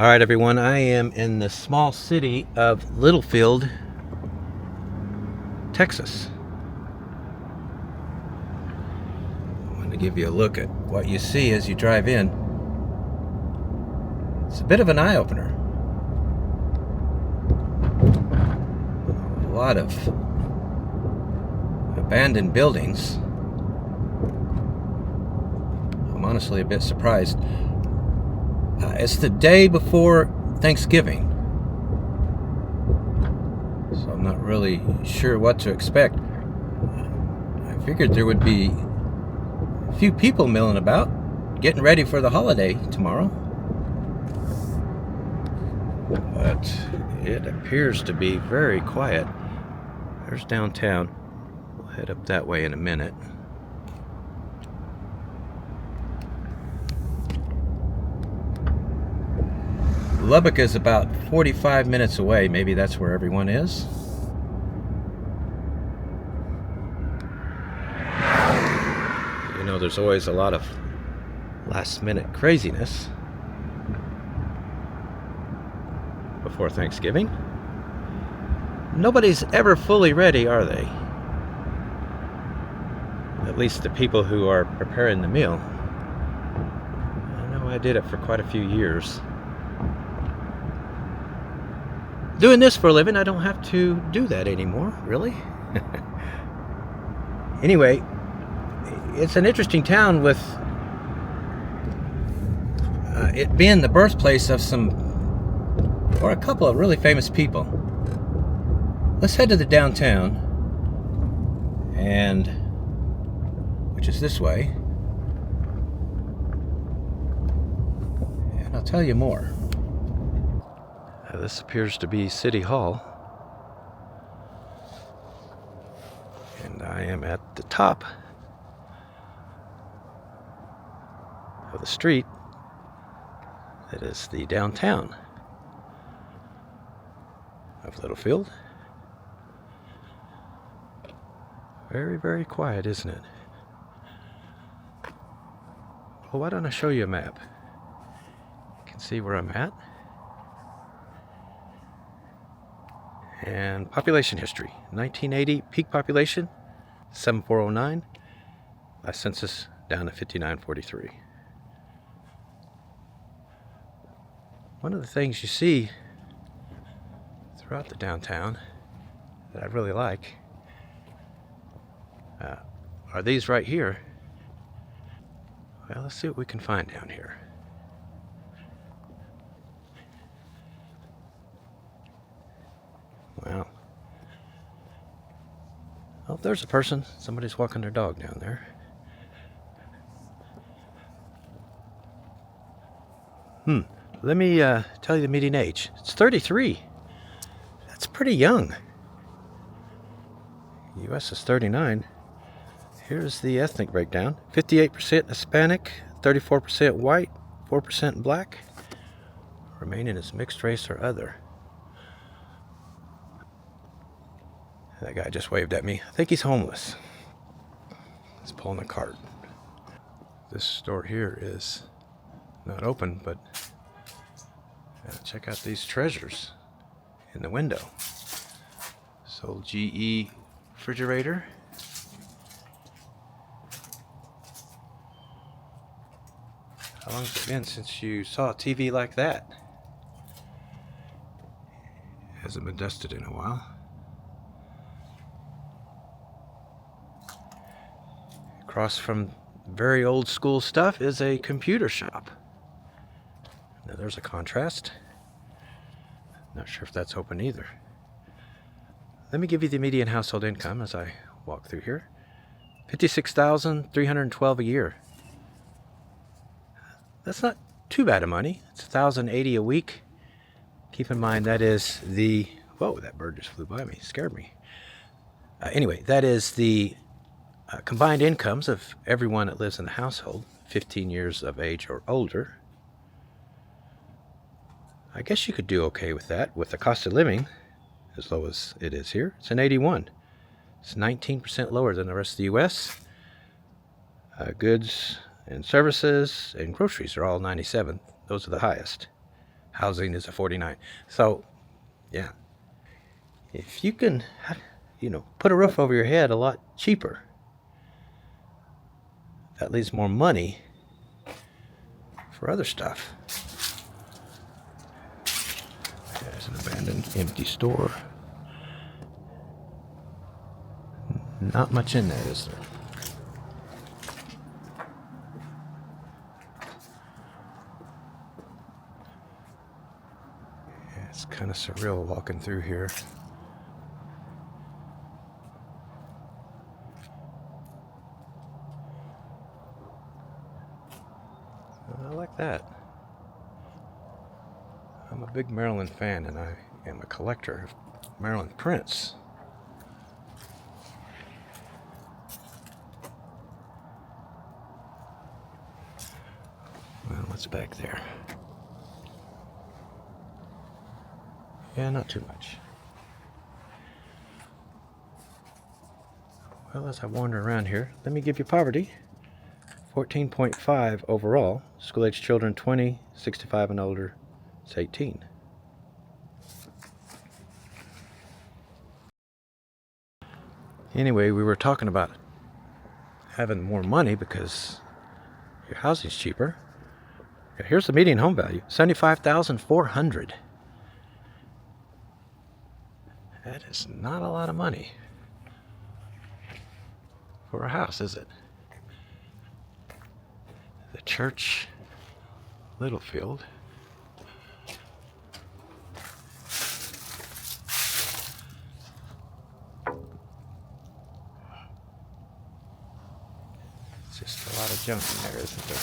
All right, everyone, I am in the small city of Littlefield, Texas. I want to give you a look at what you see as you drive in. It's a bit of an eye-opener. A lot of abandoned buildings. I'm honestly a bit surprised. It's the day before Thanksgiving, so I'm not really sure what to expect. I figured there would be a few people milling about, getting ready for the holiday tomorrow. But it appears to be very quiet. There's downtown. We'll head up that way in a minute. Lubbock is about 45 minutes away. Maybe that's where everyone is. You know, there's always a lot of last-minute craziness before Thanksgiving. Nobody's ever fully ready, are they? At least the people who are preparing the meal. I know I did it for quite a few years. Doing this for a living, I don't have to do that anymore, really. Anyway, it's an interesting town with it being the birthplace of a couple of really famous people. Let's head to the downtown, which is this way, and I'll tell you more. This appears to be City Hall, and I am at the top of the street that is the downtown of Littlefield. Very, very quiet, isn't it? Well, why don't I show you a map? You can see where I'm at. And population history. 1980 peak population 7,409. Last census down to 5,943. One of the things you see throughout the downtown that I really like are these right here. Well, let's see what we can find down here. Wow. Oh, there's a person. Somebody's walking their dog down there. Let me tell you the median age. It's 33. That's pretty young. U.S. is 39. Here's the ethnic breakdown. 58% Hispanic, 34% white, 4% black. Remaining is mixed race or other. That guy just waved at me. I think he's homeless. He's pulling a cart. This store here is not open, but check out these treasures in the window. Sold GE refrigerator. How long has it been since you saw a TV like that? Hasn't been dusted in a while. Across from very old school stuff is a computer shop. Now there's a contrast. Not sure if that's open either. Let me give you the median household income as I walk through here. $56,312 a year. That's not too bad of money. It's $1,080 a week. Keep in mind that is the... Whoa, that bird just flew by me. Scared me. Anyway, that is the combined incomes of everyone that lives in the household, 15 years of age or older. I guess you could do okay with that, with the cost of living as low as it is here. It's an 81. It's 19% lower than the rest of the U.S. Goods and services and groceries are all 97. Those are the highest. housing is a 49. So, yeah, if you can, put a roof over your head a lot cheaper, that leaves more money for other stuff. There's an abandoned, empty store. Not much in there, is there? Yeah, it's kind of surreal walking through here. I like that. I'm a big Maryland fan, and I am a collector of Maryland prints. Well, what's back there? Yeah, not too much. Well, as I wander around here, let me give you poverty. 14.5 overall. School-age children 20, 65 and older, it's 18. Anyway, we were talking about having more money because your housing's cheaper. Here's the median home value, $75,400. That is not a lot of money for a house, is it? The church, Littlefield. It's just a lot of junk in there, isn't there?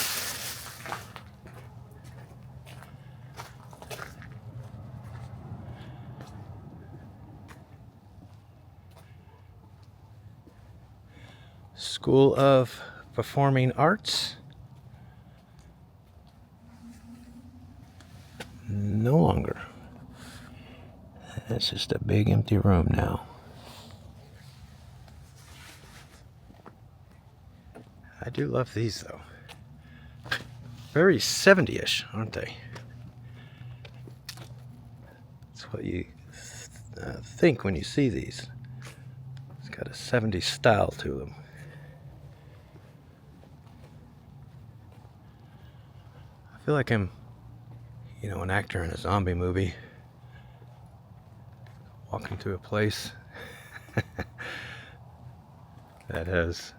School of Performing Arts. No longer. It's just a big empty room now. I do love these though. Very 70-ish, aren't they? That's what you think when you see these. It's got a 70s style to them. I feel like I'm, an actor in a zombie movie, walking to a place that has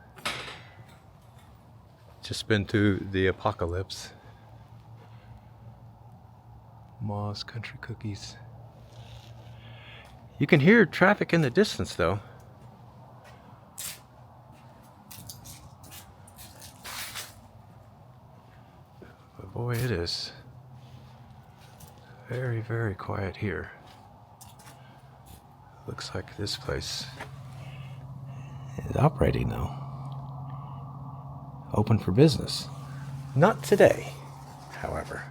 just been through the apocalypse. Ma's Country Cookies. You can hear traffic in the distance though. But boy, it is very, very quiet here. Looks like this place is operating now. Open for business. Not today, however.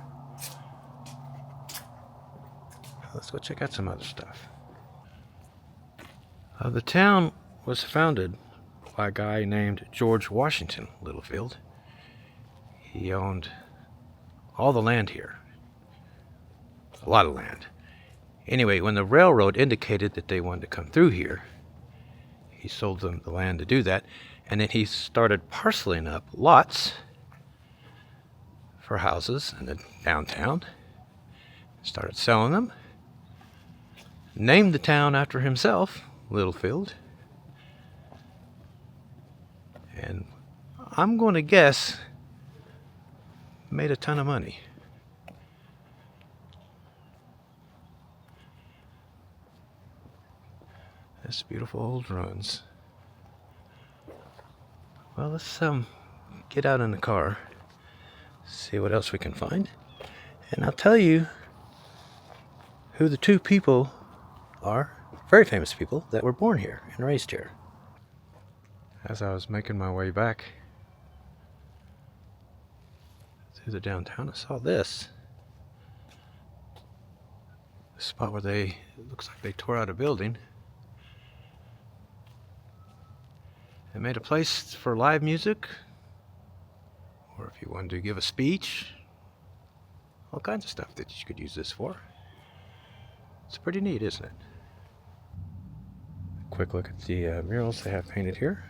Let's go check out some other stuff. The town was founded by a guy named George Washington Littlefield. He owned all the land here. A lot of land. Anyway, when the railroad indicated that they wanted to come through here, he sold them the land to do that, and then he started parceling up lots for houses in the downtown, started selling them, named the town after himself, Littlefield, and I'm going to guess made a ton of money. This beautiful old ruins. Well, let's get out in the car, see what else we can find, and I'll tell you who the two people are, very famous people, that were born here and raised here. As I was making my way back through the downtown, I saw this. The spot where it looks like they tore out a building. They made a place for live music, or if you wanted to give a speech all kinds of stuff that you could use this for. It's pretty neat, isn't it? Quick look at the murals they have painted here.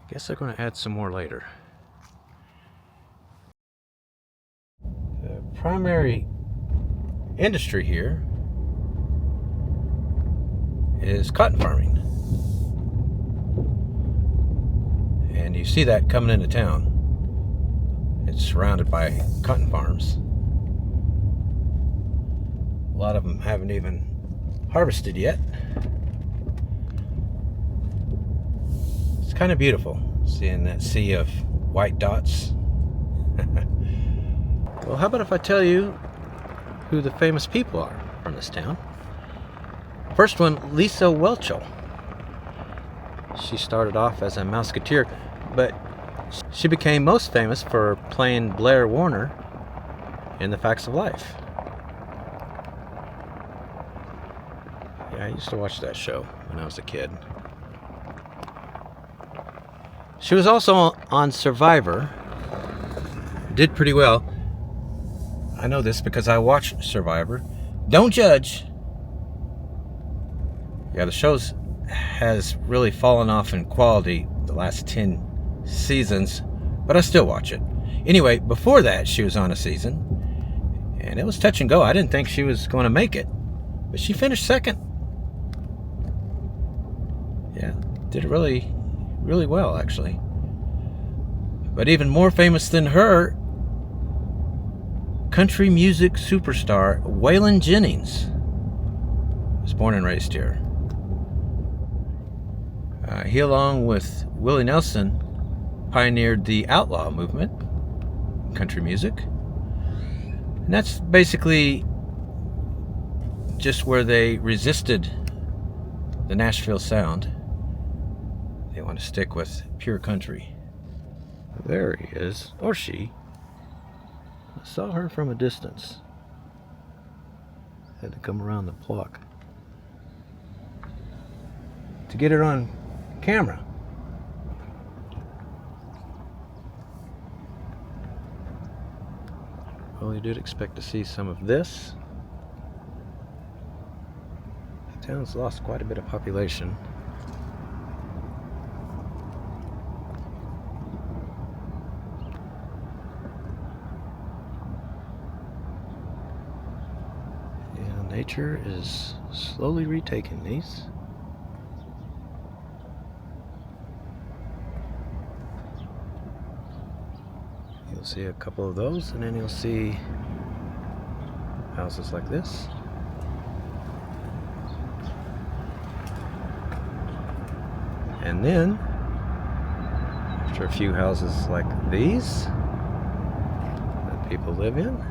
I guess they're going to add some more later. The primary industry here is cotton farming. And you see that coming into town. It's surrounded by cotton farms. A lot of them haven't even harvested yet. It's kind of beautiful seeing that sea of white dots. Well, how about if I tell you who the famous people are from this town? First one, Lisa Welchel. She started off as a musketeer, but she became most famous for playing Blair Warner in The Facts of Life. Yeah, I used to watch that show when I was a kid. She was also on Survivor. Did pretty well. I know this because I watched Survivor. Don't judge. Yeah, the show's has really fallen off in quality the last 10 seasons, but I still watch it. Anyway, before that, she was on a season, and it was touch and go. I didn't think she was going to make it, but she finished second. Yeah, did really, really well, actually. But even more famous than her, country music superstar Waylon Jennings was born and raised here. He, along with Willie Nelson, pioneered the outlaw movement in country music. And that's basically just where they resisted the Nashville sound. They want to stick with pure country. There he is, or she. I saw her from a distance. Had to come around the block to get her on camera. Well, you did expect to see some of this. The town's lost quite a bit of population. Yeah, nature is slowly retaking these. You'll see a couple of those, and then you'll see houses like this. And then, after a few houses like these that people live in,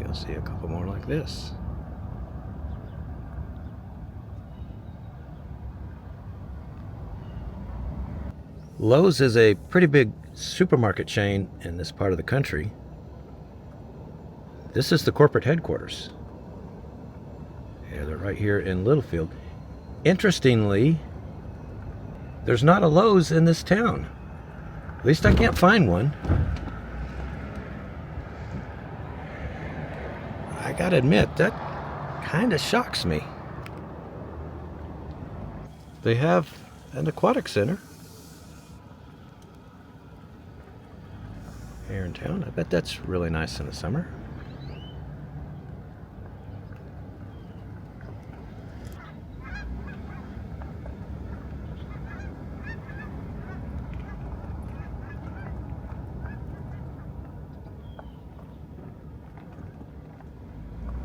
you'll see a couple more like this. Lowe's is a pretty big supermarket chain in this part of the country. This is the corporate headquarters. Yeah, they're right here in Littlefield. Interestingly, there's not a Lowe's in this town. At least I can't find one. I gotta admit, that kind of shocks me. They have an aquatic center here in town. I bet that's really nice in the summer.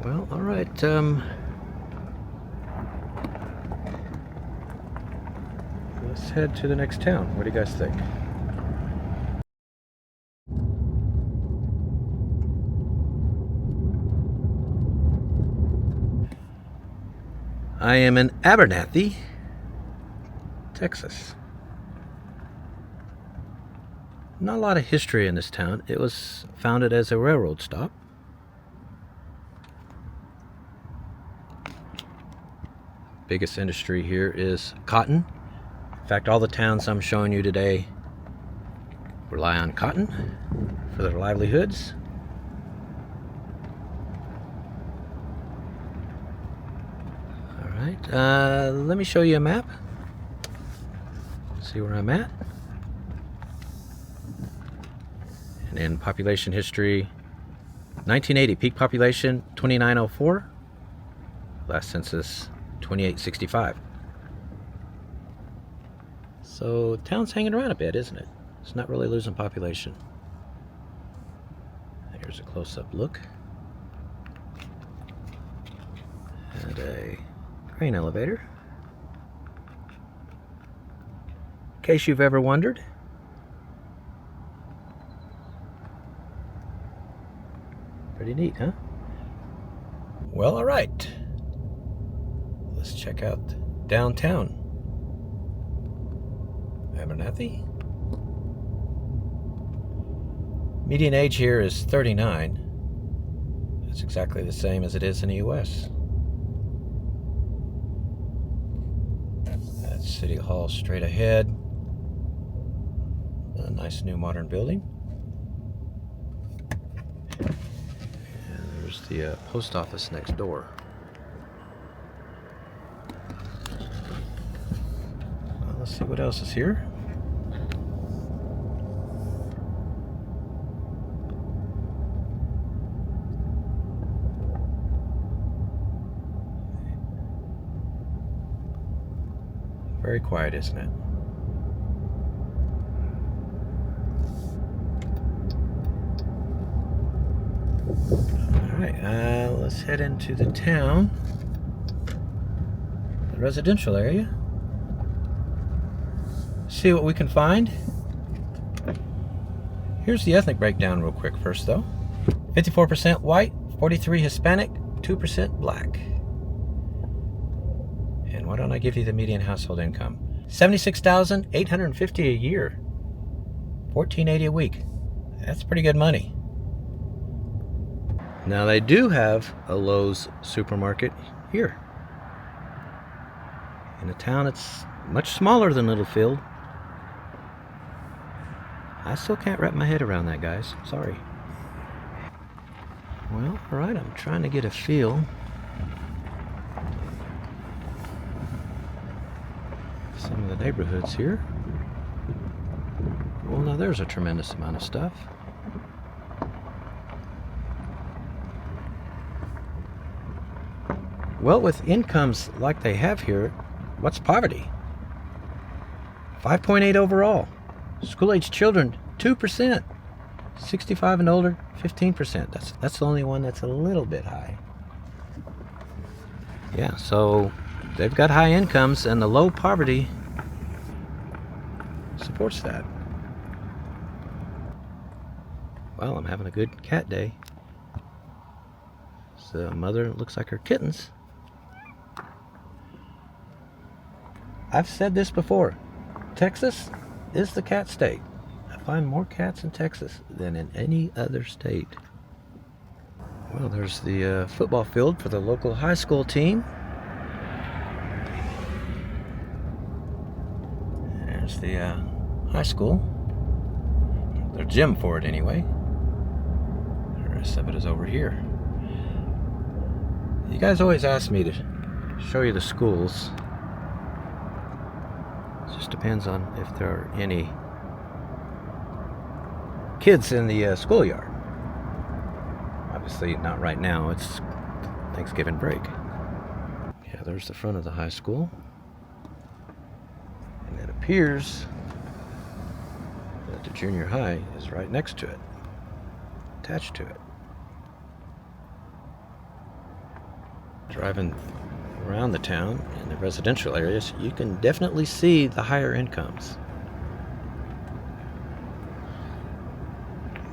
Well, all right. Let's head to the next town. What do you guys think? I am in Abernathy, Texas. Not a lot of history in this town. It was founded as a railroad stop. Biggest industry here is cotton. In fact, all the towns I'm showing you today rely on cotton for their livelihoods. All right, let me show you a map. See where I'm at. And in population history, 1980, peak population 2904. Last census 2865. So town's hanging around a bit, isn't it? It's not really losing population. Here's a close-up look at a grain elevator. In case you've ever wondered. Pretty neat, huh? Well, all right. Let's check out downtown Abernathy. Median age here is 39. That's exactly the same as it is in the US. That's City Hall straight ahead. A nice new modern building. And there's the post office next door. Well, let's see what else is here. Very quiet, isn't it? Alright, let's head into the town, the residential area. See what we can find. Here's the ethnic breakdown real quick first though. 54% white, 43% Hispanic, 2% black. And why don't I give you the median household income? $76,850 a year. $14.80 a week. That's pretty good money. Now they do have a Lowe's supermarket here. In a town that's much smaller than Littlefield. I still can't wrap my head around that, guys. Sorry. Well, alright, I'm trying to get a feel. Some of the neighborhoods here. Well, now there's a tremendous amount of stuff. Well, with incomes like they have here, what's poverty? 5.8 overall. School-age children, 2%. 65 and older, 15%. That's the only one that's a little bit high. Yeah, so they've got high incomes and the low poverty supports that. Well, I'm having a good cat day. So mother looks like her kittens. I've said this before. Texas is the cat state. I find more cats in Texas than in any other state. Well, there's the football field for the local high school team. There's the high school. Their gym for it anyway. The rest of it is over here. You guys always ask me to show you the schools. It just depends on if there are any kids in the schoolyard. Obviously not right now, it's Thanksgiving break. Yeah, there's the front of the high school. And it appears that the junior high is right next to it, attached to it. Driving around the town in the residential areas, you can definitely see the higher incomes.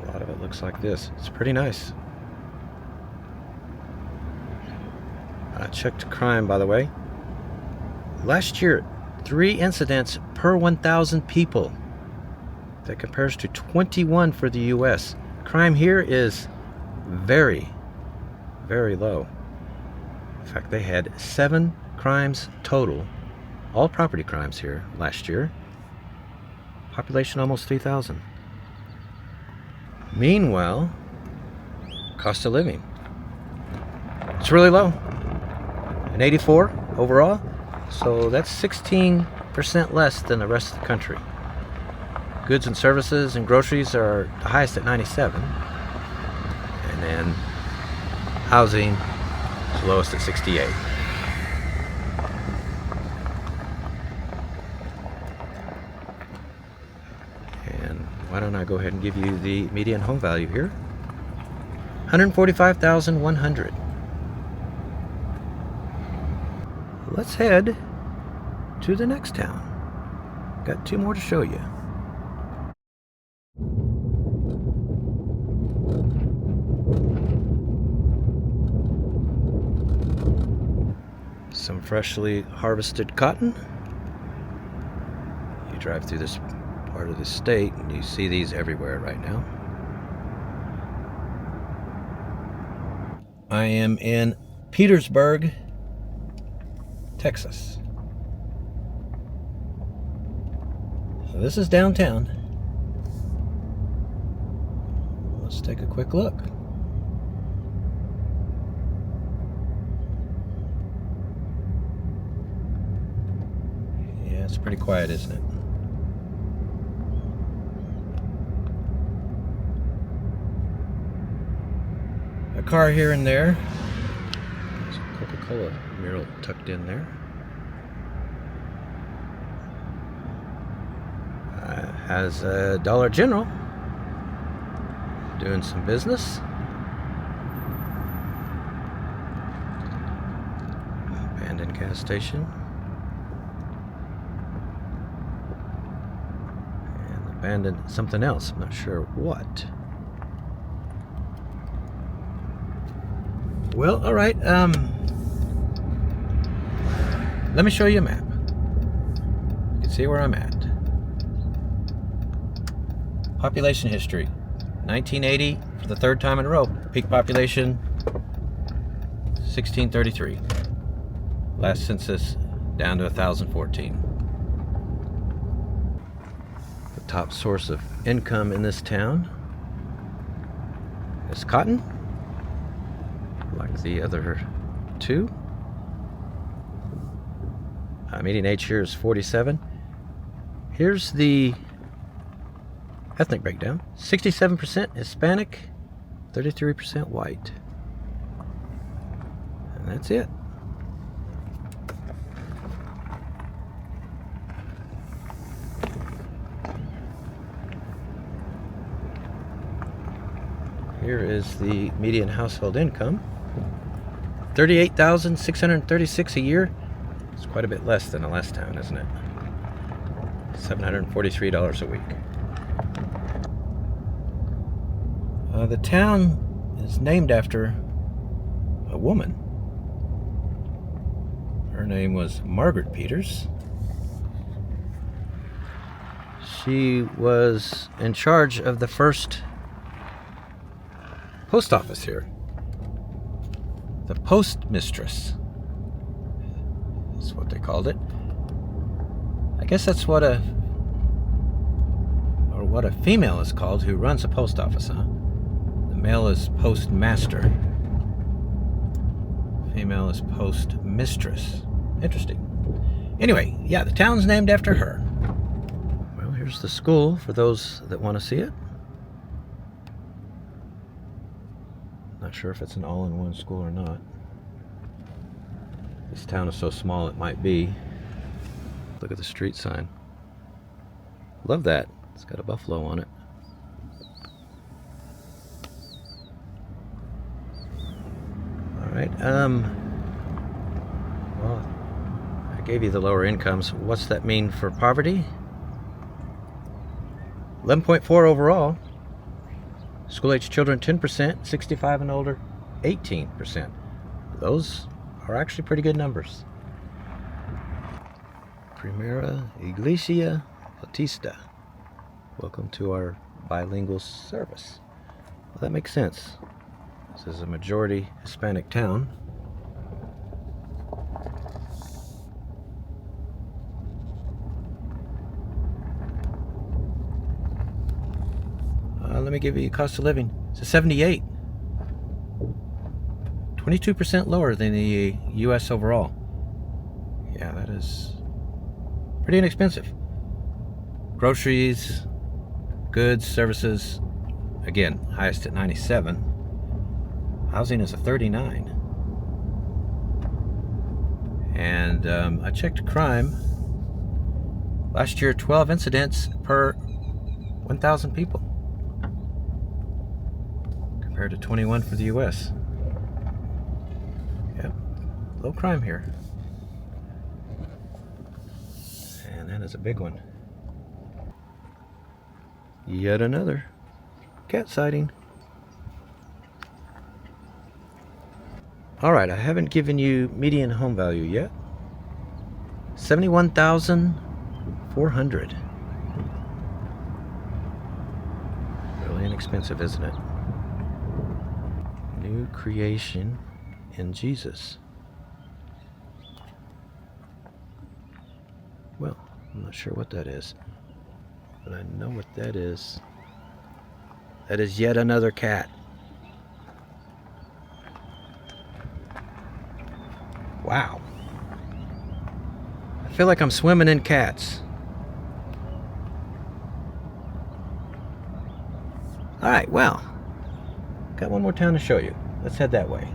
A lot of it looks like this. It's pretty nice. I checked crime, by the way. Last year, 3 incidents per 1,000 people. That compares to 21 for the US. Crime here is very, very low. In fact, they had 7 crimes total all property crimes here last year. Population almost 3,000. Meanwhile, cost of living, it's really low. An 84 overall. So that's 16% less than the rest of the country. Goods and services and groceries are the highest at 97. And then housing is the lowest at 68. And why don't I go ahead and give you the median home value here. $145,100. Let's head to the next town. Got two more to show you. Some freshly harvested cotton. You drive through this part of the state and you see these everywhere right now. I am in Petersburg, Texas. So this is downtown. Let's take a quick look. Yeah, it's pretty quiet, isn't it? A car here and there. There's a Coca-Cola mural tucked in there. Has a Dollar General doing some business. Abandoned gas station. And abandoned something else. I'm not sure what. Well, all right. Let me show you a map. You can see where I'm at. Population history. 1980 for the third time in a row. Peak population 1633. Last census down to 1,014. The top source of income in this town is cotton, like the other two. Median age here is 47. Here's the ethnic breakdown. 67% Hispanic, 33% white. And that's it. Here is the median household income. $38,636 a year. It's quite a bit less than the last town, isn't it? $743 a week. The town is named after a woman. Her name was Margaret Peters. She was in charge of the first post office here. The postmistress is what they called it. I guess that's what a female is called who runs a post office, huh? The male is postmaster. Female is postmistress. Interesting. Anyway, yeah, the town's named after her. Well, here's the school for those that want to see it. Not sure if it's an all-in-one school or not. This town is so small it might be. Look at the street sign. Love that. It's got a buffalo on it. Alright, well, I gave you the lower incomes. What's that mean for poverty? 11.4 overall. School-age children, 10%. 65 and older, 18%. Those are actually pretty good numbers. Primera Iglesia Bautista. Welcome to our bilingual service. Well, that makes sense. This is a majority Hispanic town. me give you cost of living. It's a 78. 22% lower than the U.S. overall. Yeah, that is pretty inexpensive. Groceries, goods, services, again, highest at 97. Housing is a 39. And I checked crime. Last year, 12 incidents per 1,000 people, compared to 21 for the U.S. Yep, low crime here. And that is a big one. Yet another cat sighting. Alright, I haven't given you median home value yet. $71,400. Really inexpensive, isn't it? New creation in Jesus. Well, I'm not sure what that is, but I know what that is. That is yet another cat. Wow. I feel like I'm swimming in cats. Alright, well, got one more town to show you. Let's head that way.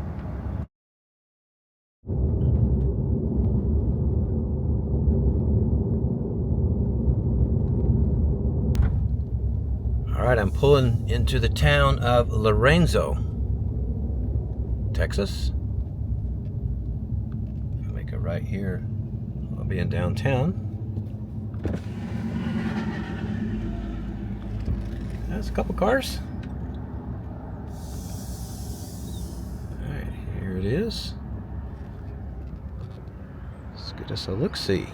Alright, I'm pulling into the town of Lorenzo, Texas. I'll make it right here. I'll be in downtown. There's a couple cars. Alright, here it is. Let's get us a look-see.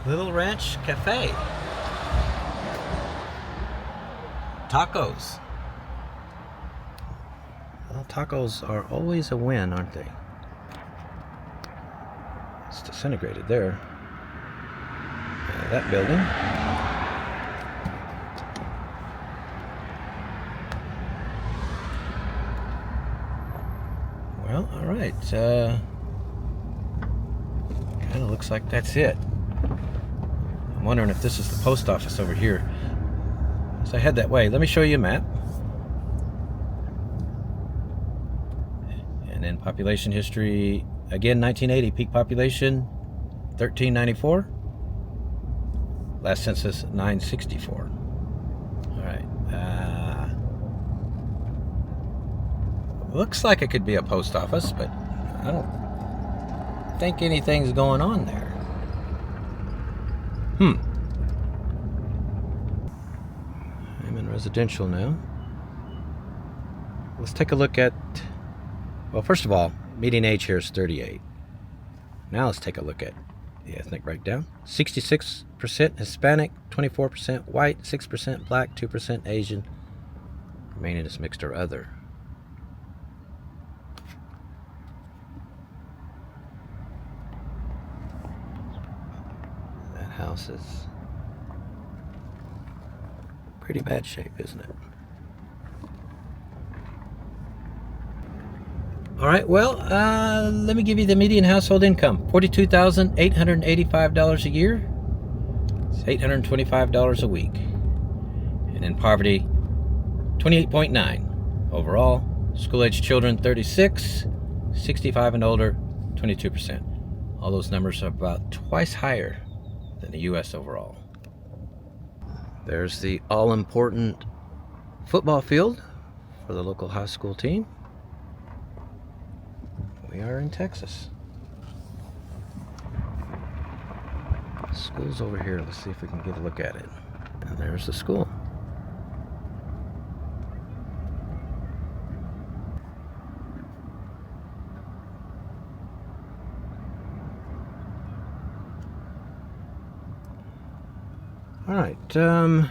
Little Ranch Cafe. Tacos. Well, tacos are always a win, aren't they? It's disintegrated there. That building. Well, alright. Kind of looks like that's it. I'm wondering if this is the post office over here. As I head that way, let me show you a map. And then population history, again 1980, peak population 1394. Last census 964. Alright. Looks like it could be a post office, but I don't think anything's going on there. I'm in residential now. Let's take a look at, well, first of all, median age here is 38. Now let's take a look at the ethnic breakdown. 66% Hispanic, 24% white, 6% black, 2% Asian. Remaining is mixed or other. That house is pretty bad shape, isn't it? Alright, well, let me give you the median household income. $42,885 a year. It's $825 a week. And in poverty, 28.9 overall. School-aged children, 36. 65 and older, 22%. All those numbers are about twice higher than the U.S. overall. There's the all-important football field for the local high school team. We are in Texas. School's over here. Let's see if we can get a look at it. And there's the school. All right. How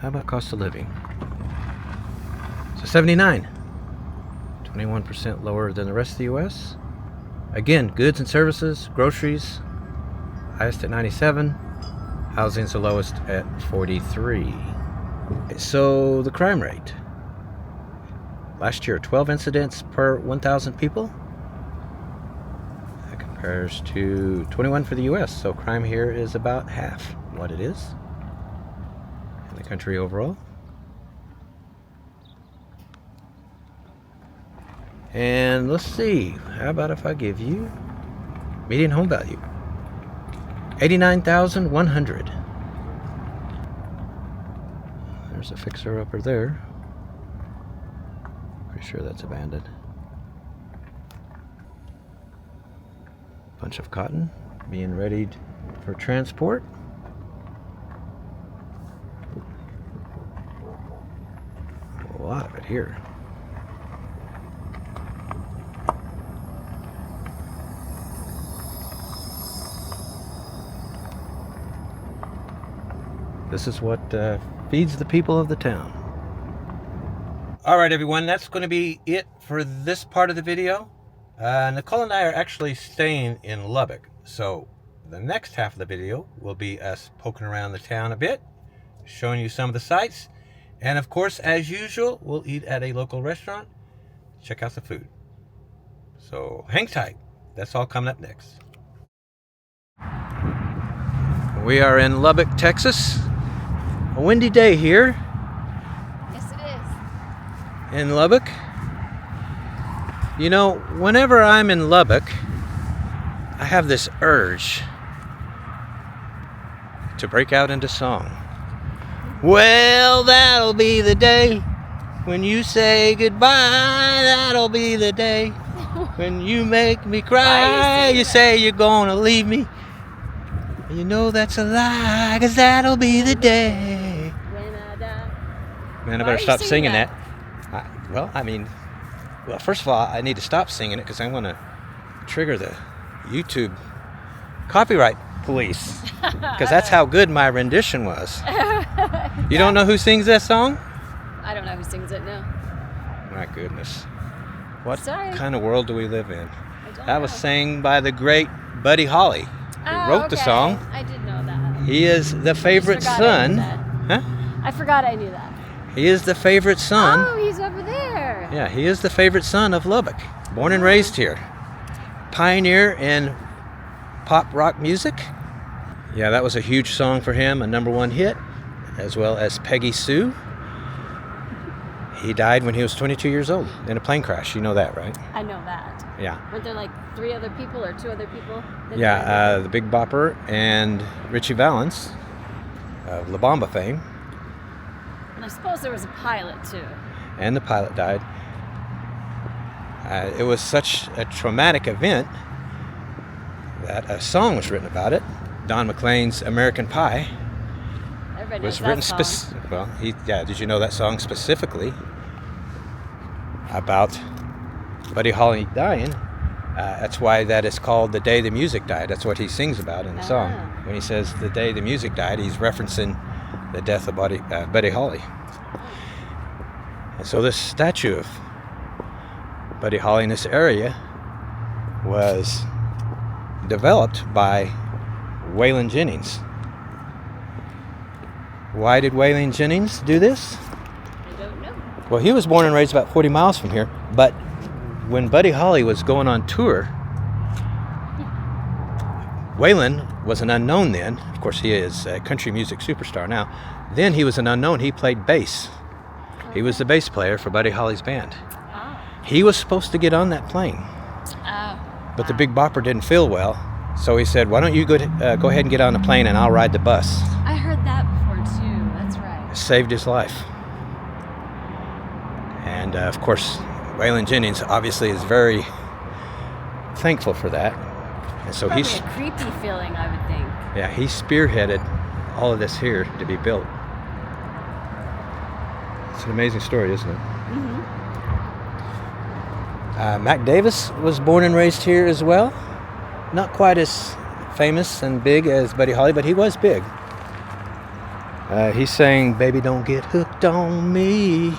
about cost of living? So 79. 21% lower than the rest of the U.S. Again, goods and services, groceries, highest at 97. Housing's the lowest at 43. So the crime rate. Last year, 12 incidents per 1,000 people. That compares to 21 for the U.S. So crime here is about half what it is in the country overall. And let's see, how about if I give you median home value? $89,100. There's a fixer upper there. Pretty sure that's abandoned. Bunch of cotton being readied for transport. A lot of it here. This is what feeds the people of the town. All right, everyone, that's going to be it for this part of the video. Nicole and I are actually staying in Lubbock, so the next half of the video will be us poking around the town a bit, showing you some of the sights, and of course, as usual, we'll eat at a local restaurant, check out the food. So hang tight. That's all coming up next. We are in Lubbock, Texas. A windy day here. Yes, it is. In Lubbock. You know, whenever I'm in Lubbock, I have this urge to break out into song. Well, that'll be the day when you say goodbye. That'll be the day when you make me cry. You say you're gonna leave me. You know that's a lie, 'cause that'll be the day. When I die. Man, I better stop singing that. Well, first of all, I need to stop singing it because I'm going to trigger the YouTube copyright police. Because that's how good my rendition was. You don't know who sings that song? I don't know who sings it, no. My goodness. What Sorry. kind of world do we live in? That That was sang by the great Buddy Holly, who wrote the song. I did know that. He is the favorite son. Huh? I forgot I knew that. He is the favorite son. Oh, he's over there. Yeah, he is the favorite son of Lubbock. Born and raised here. Pioneer in pop rock music. Yeah, that was a huge song for him, a #1 hit, as well as Peggy Sue. He died when he was 22 years old in a plane crash. You know that, right? I know that. Yeah. Weren't there like 3 other people or 2 other people? Yeah, the Big Bopper and Richie Valens of La Bamba fame. And I suppose there was a pilot too. And the pilot died. It was such a traumatic event that a song was written about it. Don McLean's American Pie Everybody was knows written that song. did you know that song specifically about Buddy Holly dying? That's why that is called The Day the Music Died. That's what he sings about in the song. When he says The Day the Music Died, he's referencing the death of Buddy Holly. And so this statue of Buddy Holly in this area was developed by Waylon Jennings. Why did Waylon Jennings do this? I don't know. Well, he was born and raised about 40 miles from here, but when Buddy Holly was going on tour, Waylon was an unknown then. Of course, he is a country music superstar now. Then he was an unknown. He played bass. He was the bass player for Buddy Holly's band. Oh. He was supposed to get on that plane, but the Big Bopper didn't feel well, so he said, "Why don't you go ahead and get on the plane, and I'll ride the bus." I heard that before too. That's right. Saved his life. And of course, Waylon Jennings obviously is very thankful for that. And so Probably he's a creepy feeling, I would think. yeah, he spearheaded all of this here to be built. It's an amazing story, isn't it? Mm-hmm. Mac Davis was born and raised here as well. Not quite as famous and big as Buddy Holly, but he was big. He sang "Baby Don't Get Hooked on Me,"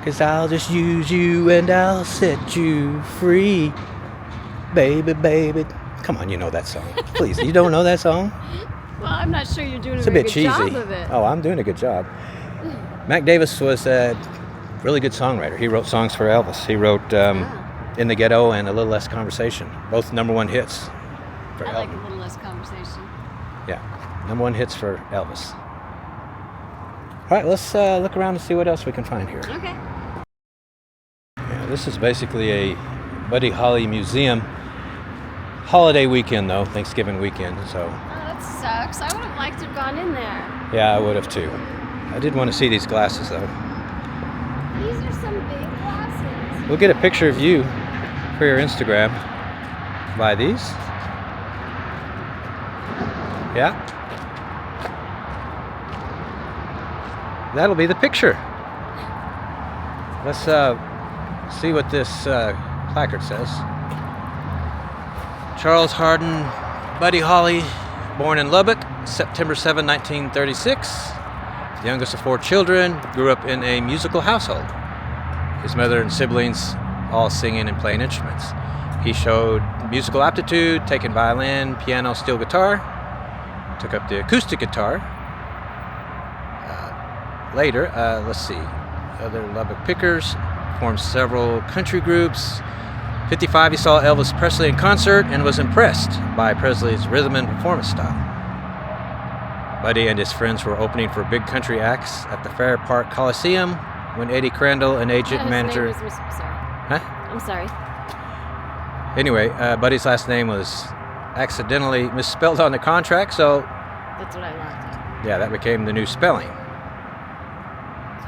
'Cause I'll just use you and I'll set you free. Baby, baby. Come on, you know that song. Please, you don't know that song? Well, I'm not sure you're doing It's a a very bit good cheesy. job of it. Oh, I'm doing a good job. Mac Davis was a really good songwriter. He wrote songs for Elvis. He wrote In the Ghetto and A Little Less Conversation. Both #1 hits for I Elvis. like a little less conversation. Yeah, #1 hits for Elvis. All right, let's look around and see what else we can find here. Okay. Yeah, this is basically a Buddy Holly museum. Holiday weekend, though, Thanksgiving weekend. So, Oh, that sucks. I would have liked to have gone in there. yeah, I would have too. I did want to see these glasses, though. These are some big glasses. We'll get a picture of you for your Instagram. Buy these. Yeah. That'll be the picture. Let's see what this placard says. Charles Hardin Buddy Holly, born in Lubbock, September 7, 1936. The youngest of 4 children, grew up in a musical household. His mother and siblings all singing and playing instruments. He showed musical aptitude, taking violin, piano, steel guitar. Took up the acoustic guitar. Later, let's see, other Lubbock pickers, formed several country groups. 55, he saw Elvis Presley in concert and was impressed by Presley's rhythm and performance style. Buddy and his friends were opening for big country acts at the Fair Park Coliseum when Eddie Crandall, an agent His manager... name was sorry. Huh? I'm sorry. Anyway, Buddy's last name was accidentally misspelled on the contract, so That's what I liked. yeah, that became the new spelling.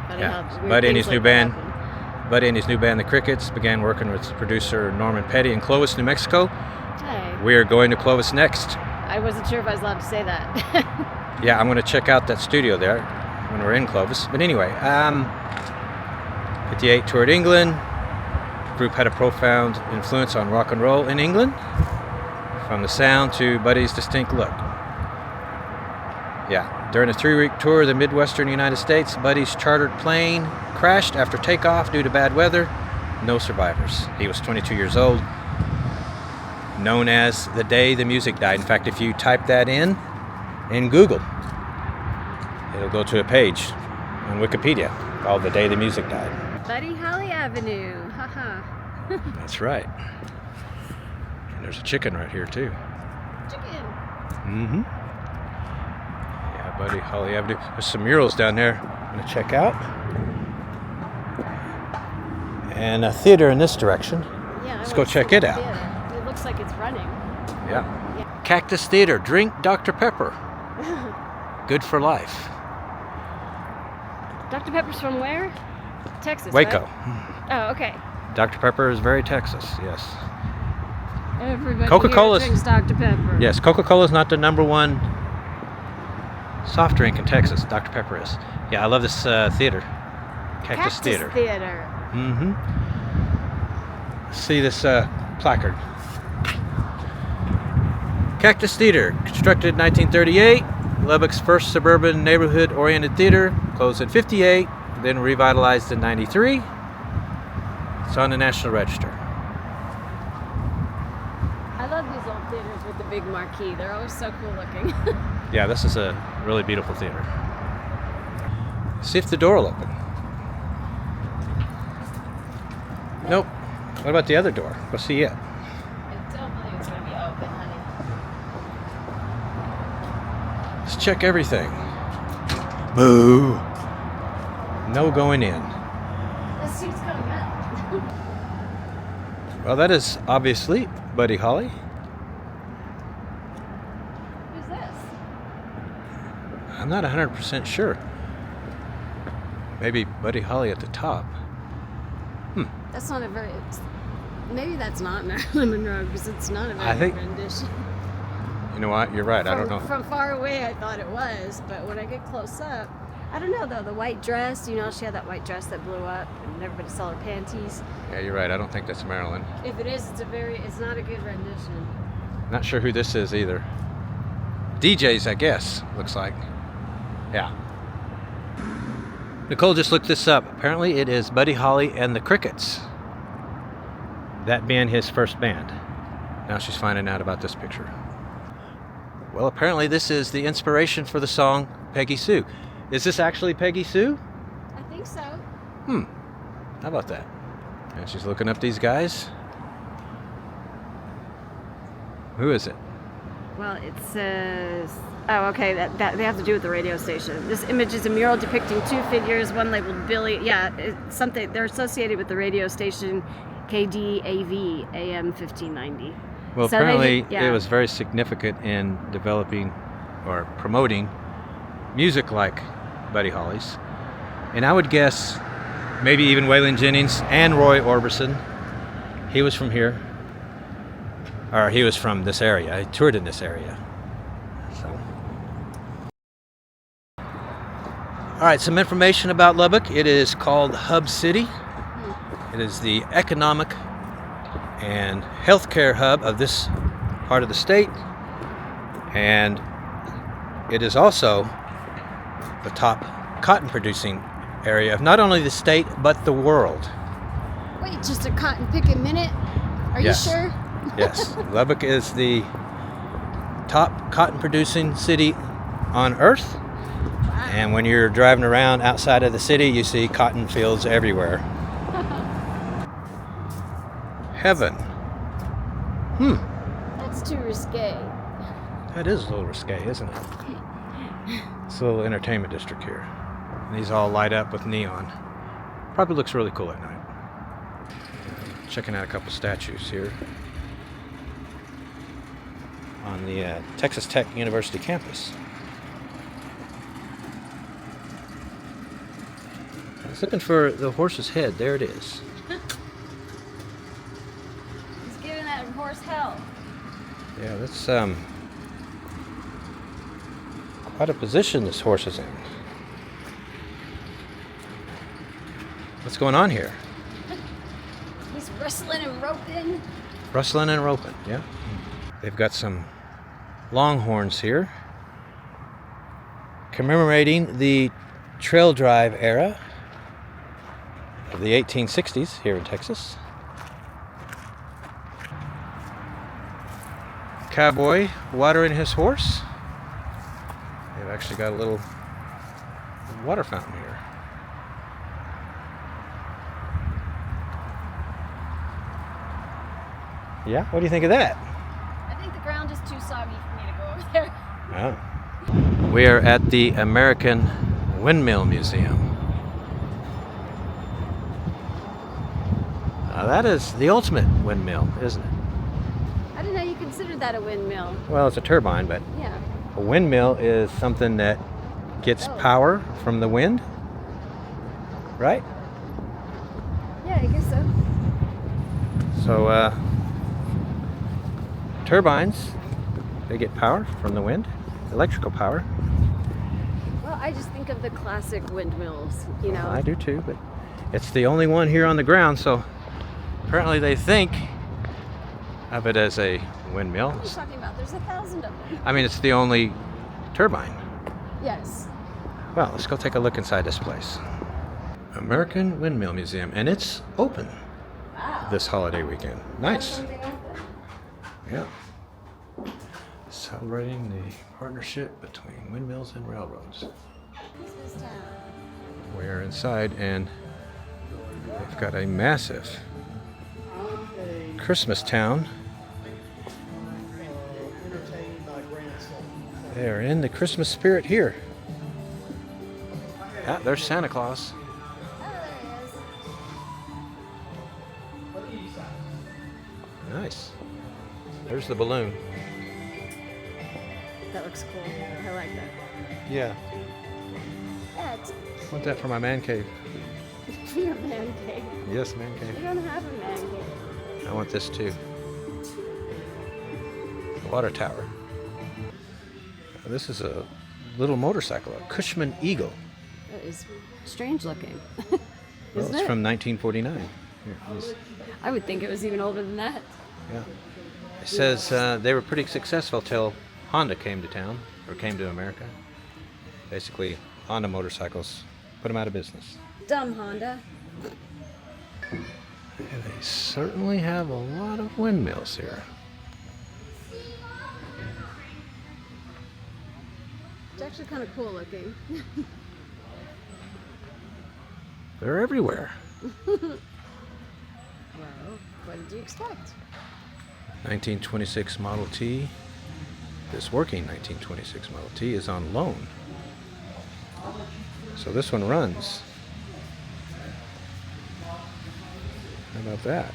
Funny Yeah. how weird Buddy and things his new like that band. happen. Buddy and his new band, the Crickets, began working with producer Norman Petty in Clovis, New Mexico. Hey, We are going to Clovis next. I wasn't sure if I was allowed to say that. Yeah, I'm going to check out that studio there when we're in Clovis. But anyway, 58 toured England. The group had a profound influence on rock and roll in England, from the sound to Buddy's distinct look. Yeah, during a 3-week tour of the Midwestern United States, Buddy's chartered plane crashed after takeoff due to bad weather. No survivors. He was 22 years old, known as the day the music died. In fact, if you type that in Google, it'll go to a page on Wikipedia called The Day the Music Died. Buddy Holly Avenue. Haha. That's right. And there's a chicken right here too. Chicken. Mm-hmm. Yeah, Buddy Holly Avenue. There's some murals down there I'm gonna check out. And a theater in this direction. Yeah. Let's go check it out. It looks like it's running. Yeah. Cactus Theater. Drink Dr. Pepper. Good for life. Dr. Pepper's from where? Texas. Waco. Right? Oh, okay. Dr. Pepper is very Texas, yes. Everybody Coca-Cola's- here drinks Dr. Pepper. Yes, Coca-Cola is not the #1 soft drink in Texas. Dr. Pepper is. Yeah, I love this theater. Cactus Theater. Theater. Mm-hmm. See this placard. Cactus Theater, constructed in 1938. Lubbock's first suburban neighborhood-oriented theater, closed in 58, then revitalized in 93. It's on the National Register. I love these old theaters with the big marquee. They're always so cool looking. Yeah, this is a really beautiful theater. See if the door will open. Nope. What about the other door? Go see it. I don't believe it's going to be open, honey. Let's check everything. Boo. No going in. The seat's coming up. Well, that is obviously Buddy Holly. Who's this? I'm not 100% sure. Maybe Buddy Holly at the top. That's not a very... Maybe that's not Marilyn Monroe because it's not a very I think- good rendition. You know what? You're right. I don't know. From far away, I thought it was, but when I get close up, I don't know though. The white dress, you know, she had that white dress that blew up, and everybody saw her panties. Yeah, you're right. I don't think that's Marilyn. If it is, it's not a good rendition. Not sure who this is either. DJs, I guess. Looks like. Yeah. Nicole just looked this up. Apparently it is Buddy Holly and the Crickets. That being his first band. Now she's finding out about this picture. Well, apparently this is the inspiration for the song Peggy Sue. Is this actually Peggy Sue? I think so. How about that? And she's looking up these guys. Who is it? Well, it says... Oh, okay, that they have to do with the radio station. This image is a mural depicting two figures, one labeled Billy. Yeah, it's something. They're associated with the radio station KDAV AM 1590. Well, So apparently they- yeah. it was very significant in developing or promoting music like Buddy Holly's. And I would guess maybe even Waylon Jennings and Roy Orbison. He was from here. Or he was from this area. He toured in this area. So. All right, some information about Lubbock. It is called Hub City. It is the economic and healthcare hub of this part of the state. And it is also the top cotton producing area of not only the state, but the world. Wait, just a cotton picking minute? Are Yes. you sure? Yes, Lubbock is the top cotton producing city on earth. Wow. And when you're driving around outside of the city, you see cotton fields everywhere. Heaven. That's too risque. That is a little risque, isn't it? It's a little entertainment district here. And these all light up with neon. Probably looks really cool at night. Checking out a couple statues here on the Texas Tech University campus. I was looking for the horse's head. There it is. He's giving that horse hell. Yeah, that's quite a position this horse is in. What's going on here? He's wrestling and roping. Rustling and roping, yeah. They've got some longhorns here commemorating the trail drive era of the 1860s here in Texas. Cowboy watering his horse. They've actually got a little water fountain here. Yeah, what do you think of that? I think the ground is too soggy for me to go over there. Oh. We are at the American Windmill Museum. That is the ultimate windmill, isn't it? I didn't know you considered that a windmill. Well, it's a turbine, but Yeah. a windmill is something that gets power from the wind, right? Yeah, I guess so. So, turbines, they get power from the wind, electrical power. Well, I just think of the classic windmills, you know. I do too, but it's the only one here on the ground, so apparently they think of it as a windmill. What are you talking about? There's 1,000 of them. I mean, it's the only turbine. Yes. Well, let's go take a look inside this place. American Windmill Museum, and it's open Wow. this holiday weekend. Nice. Something out there. Yeah. Celebrating the partnership between windmills and railroads. Christmas town. We're inside, and they've got a massive Christmas town. They are in the Christmas spirit here. Ah, there's Santa Claus. Oh, there he is. Nice. There's the balloon. That looks cool. I like that. Yeah. Yeah, it's I want that for my man cave. for your man cave. Yes, man You cave. don't have a man cave. I want this too. The water tower. This is a little motorcycle, a Cushman Eagle. That is strange looking. Well, Isn't it's it? from 1949. Here, I would think it was even older than that. yeah. It says they were pretty successful till Honda came to town, or came to America. Basically, Honda motorcycles put put them out of business. Dumb Honda. And they certainly have a lot of windmills here. It's actually kind of cool looking. They're everywhere. Well, what did you expect? 1926 Model T. This working 1926 Model T is on loan. So this one runs. How about that?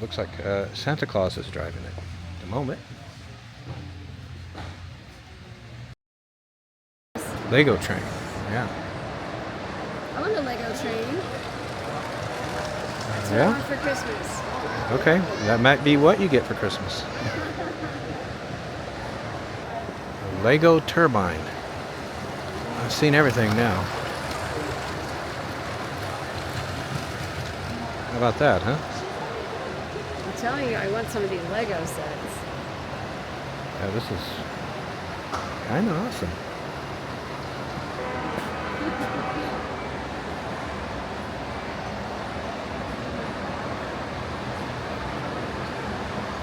Looks like Santa Claus is driving it at the moment. Lego train, yeah. I want a Lego train. That's what I Yeah? want for Christmas. Okay, that might be what you get for Christmas. A Lego turbine. I've seen everything now. How about that, huh? I'm telling you, I want some of these Lego sets. Yeah, this is kind of awesome.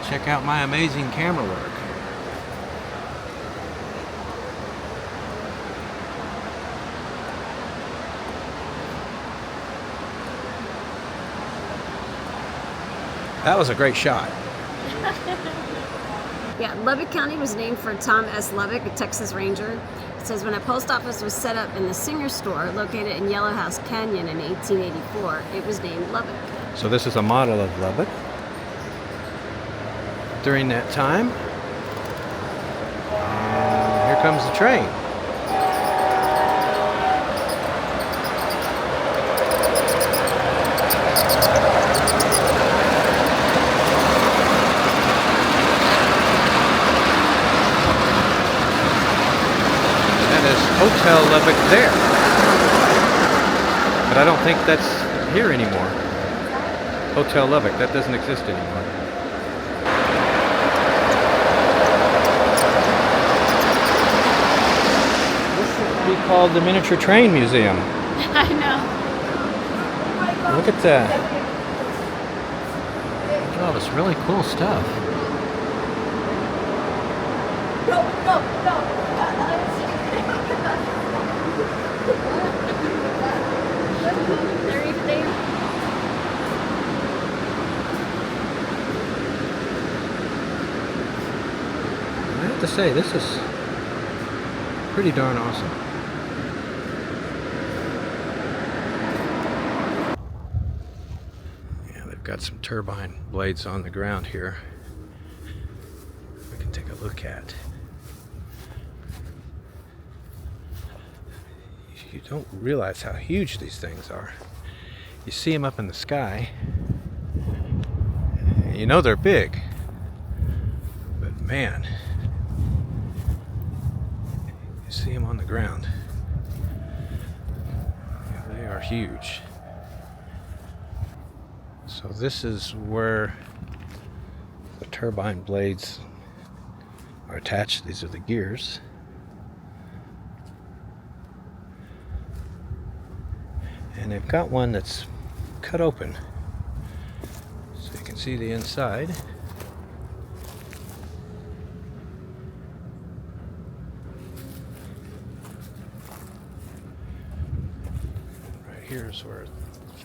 Check out my amazing camera work. That was a great shot. Yeah, Lubbock County was named for Tom S. Lubbock, a Texas Ranger. It says when a post office was set up in the Singer store located in Yellow House Canyon in 1884, it was named Lubbock. So this is a model of Lubbock during that time. And here comes the train. Hotel Lubbock there. But I don't think that's here anymore. Hotel Lubbock, that doesn't exist anymore. This should be called the Miniature Train Museum. I know. Look at that. Look at all this really cool stuff. I have to say, this is pretty darn awesome. Yeah, they've got some turbine blades on the ground here. We can take a look at. You don't realize how huge these things are. You see them up in the sky, and you know they're big. But man, you see them on the ground. Yeah, they are huge. So this is where the turbine blades are attached. These are the gears. And they've got one that's cut open, so you can see the inside. Right here is where it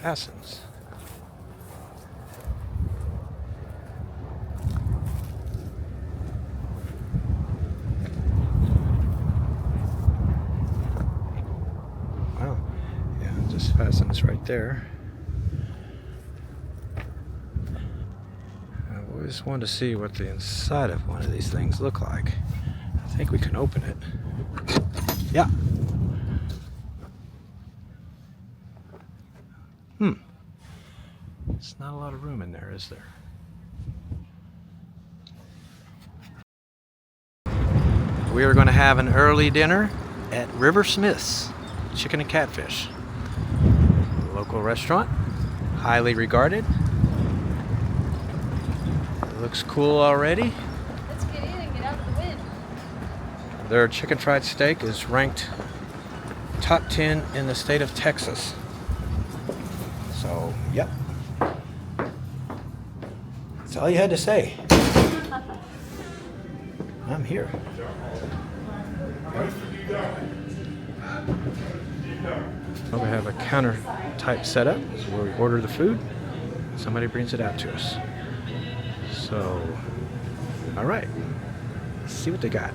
fastens. Wow. Yeah, it just fastens right there. I always wanted to see what the inside of one of these things look like. I think we can open it. Yeah. It's not a lot of room in there, is there? We are going to have an early dinner at River Smith's Chicken and Catfish. A local restaurant, highly regarded. It looks cool already. Let's get in and get out of the wind. Their chicken fried steak is ranked top 10 in the state of Texas. So, yep. That's all you had to say. I'm here. Well, we have a counter type setup where we order the food. Somebody brings it out to us. So, all right. Let's see what they got.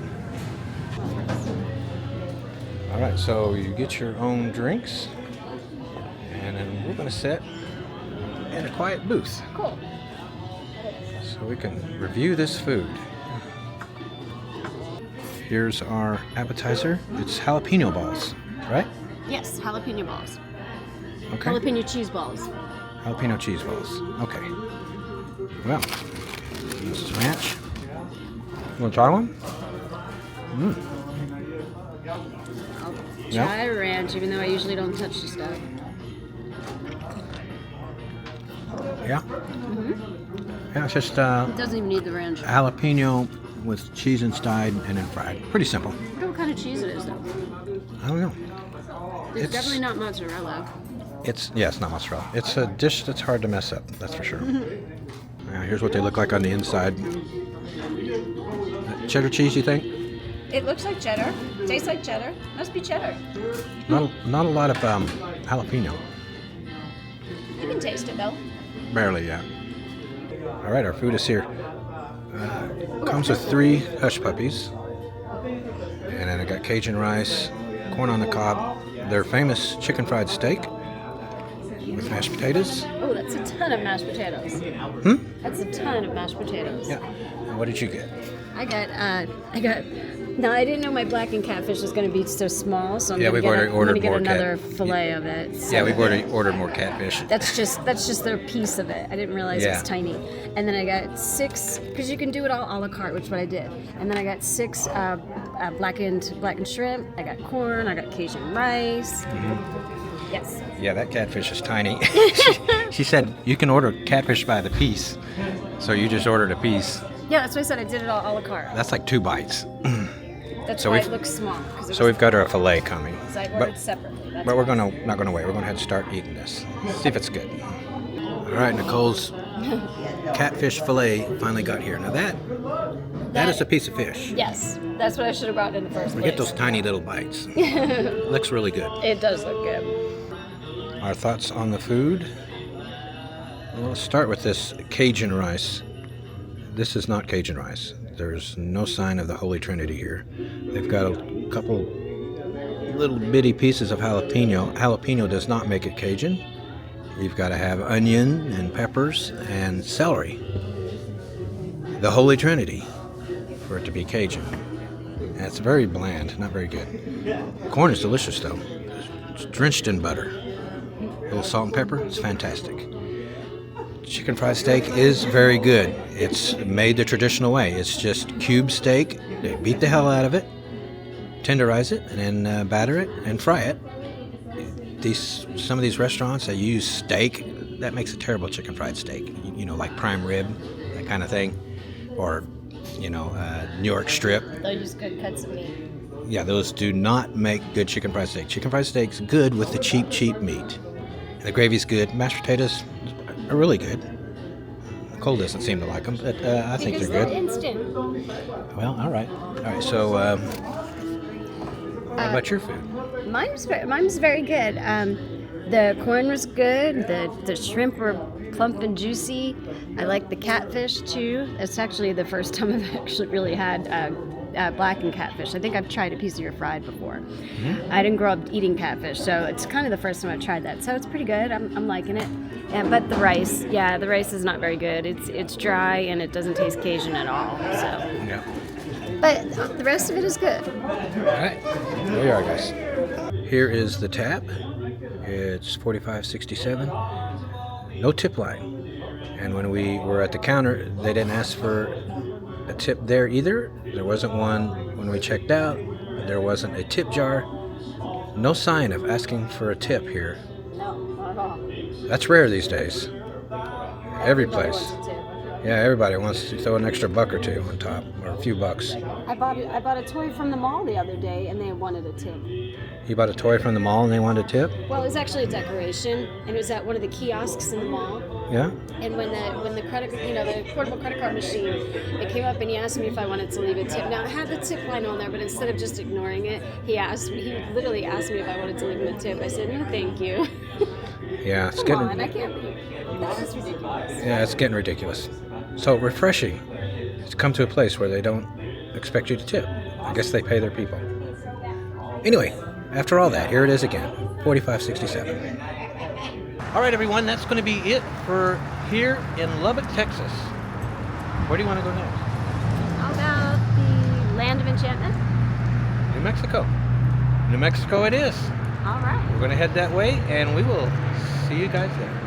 All right, so you get your own drinks, and then we're going to sit in a quiet booth. Cool. So we can review this food. Here's our appetizer. It's jalapeno balls, right? Yes, jalapeno balls. Okay. Jalapeno cheese balls. Jalapeno cheese balls. Okay. Well, this is ranch. You want to try one? I'll Yeah. try ranch, even though I usually don't touch the stuff. Yeah? Yeah, it's just It doesn't even need the ranch. jalapeno with cheese inside and then fried. Pretty simple. I wonder what kind of cheese it is, though. I don't know. It's It's- definitely not mozzarella. It's not mozzarella. It's a dish that's hard to mess up, that's for sure. Here's what they look like on the inside. Cheddar cheese, you think? It looks like cheddar. Tastes like cheddar. Must be cheddar. Not a lot of jalapeno. You can taste it, though. Barely, yeah. All right, our food is here. Comes with 3 hush puppies, and then I got Cajun rice, corn on the cob, their famous chicken fried steak with mashed potatoes. Oh, that's a ton of mashed potatoes. That's a ton of mashed potatoes. Yeah. And what did you get? I got. Now I didn't know my blackened catfish was going to be so small, so I'm Yeah, going we've to ordered get more another fillet of it. So Yeah, we've ordered more catfish. That's just their piece of it. I didn't realize it Yeah. was tiny. And then I got 6, because you can do it all a la carte, which is what I did. And then I got 6 blackened shrimp. I got corn. I got Cajun rice. Yes. Yeah, that catfish is tiny. She said you can order catfish by the piece, so you just ordered a piece. Yeah, that's what I said. I did it all a la carte. That's like 2 bites. That's so why we've- it looks small. So we've got our fillet coming. So I ordered separately. That's But we're not gonna wait. We're gonna have to start eating this. See if it's good. All right, Nicole's catfish fillet finally got here. Now that is a piece of fish. Yes, that's what I should have brought in the first We place. get those tiny little bites. Looks really good. It does look good. Our thoughts on the food. Well, let's start with this Cajun rice. This is not Cajun rice. There's no sign of the Holy Trinity here. They've got a couple little bitty pieces of jalapeno. Jalapeno does not make it Cajun. You've got to have onion and peppers and celery. The Holy Trinity for it to be Cajun. And it's very bland, not very good. Corn is delicious though. It's drenched in butter. A little salt and pepper, it's fantastic. Chicken fried steak is very good. It's made the traditional way. It's just cube steak. They beat the hell out of it, tenderize it, and then batter it and fry it. Some of these restaurants, they use steak. That makes a terrible chicken fried steak. You know, like prime rib, that kind of thing. Or, New York strip. They'll use good cuts of meat. Yeah, those do not make good chicken fried steak. Chicken fried steak's good with the cheap meat. And the gravy's good. Mashed potatoes are really good. Nicole doesn't seem to like them, but I think Because they're they're good. instant. Well, all right. So, what about your food? Mine's very good. The corn was good. The shrimp were plump and juicy. I like the catfish too. It's actually the first time I've actually really had blackened catfish. I think I've tried a piece of your fried before. Mm-hmm. I didn't grow up eating catfish, so it's kind of the first time I've tried that. So it's pretty good. I'm liking it. Yeah, but the rice is not very good. It's dry and it doesn't taste Cajun at all. So, Yeah. but the rest of it is good. All right. There you are, guys. Here is the tab. It's $45.67. No tip line. And when we were at the counter, they didn't ask for a tip there either. There wasn't one when we checked out. There wasn't a tip jar. No sign of asking for a tip here. No, not at all. That's rare these days. Every place. Yeah, everybody wants to throw an extra buck or two on top, or a few bucks. I bought a toy from the mall the other day, and they wanted a tip. You bought a toy from the mall and they wanted a tip? Well, it was actually a decoration, and it was at one of the kiosks in the mall. Yeah? And when the credit, the portable credit card machine, it came up and he asked me if I wanted to leave a tip. Now, I had the tip line on there, but instead of just ignoring it, he literally asked me if I wanted to leave him a tip. I said, no, thank you. Yeah, it's Come on, I can't leave. That was ridiculous. Yeah, it's getting ridiculous. So refreshing to come to a place where they don't expect you to tip. I guess they pay their people. Anyway, after all that, here it is again, 4567. All right, everyone, that's going to be it for here in Lubbock, Texas. Where do you want to go next? How about the Land of Enchantment? New Mexico. New Mexico it is. All right. We're going to head that way, and we will see you guys there.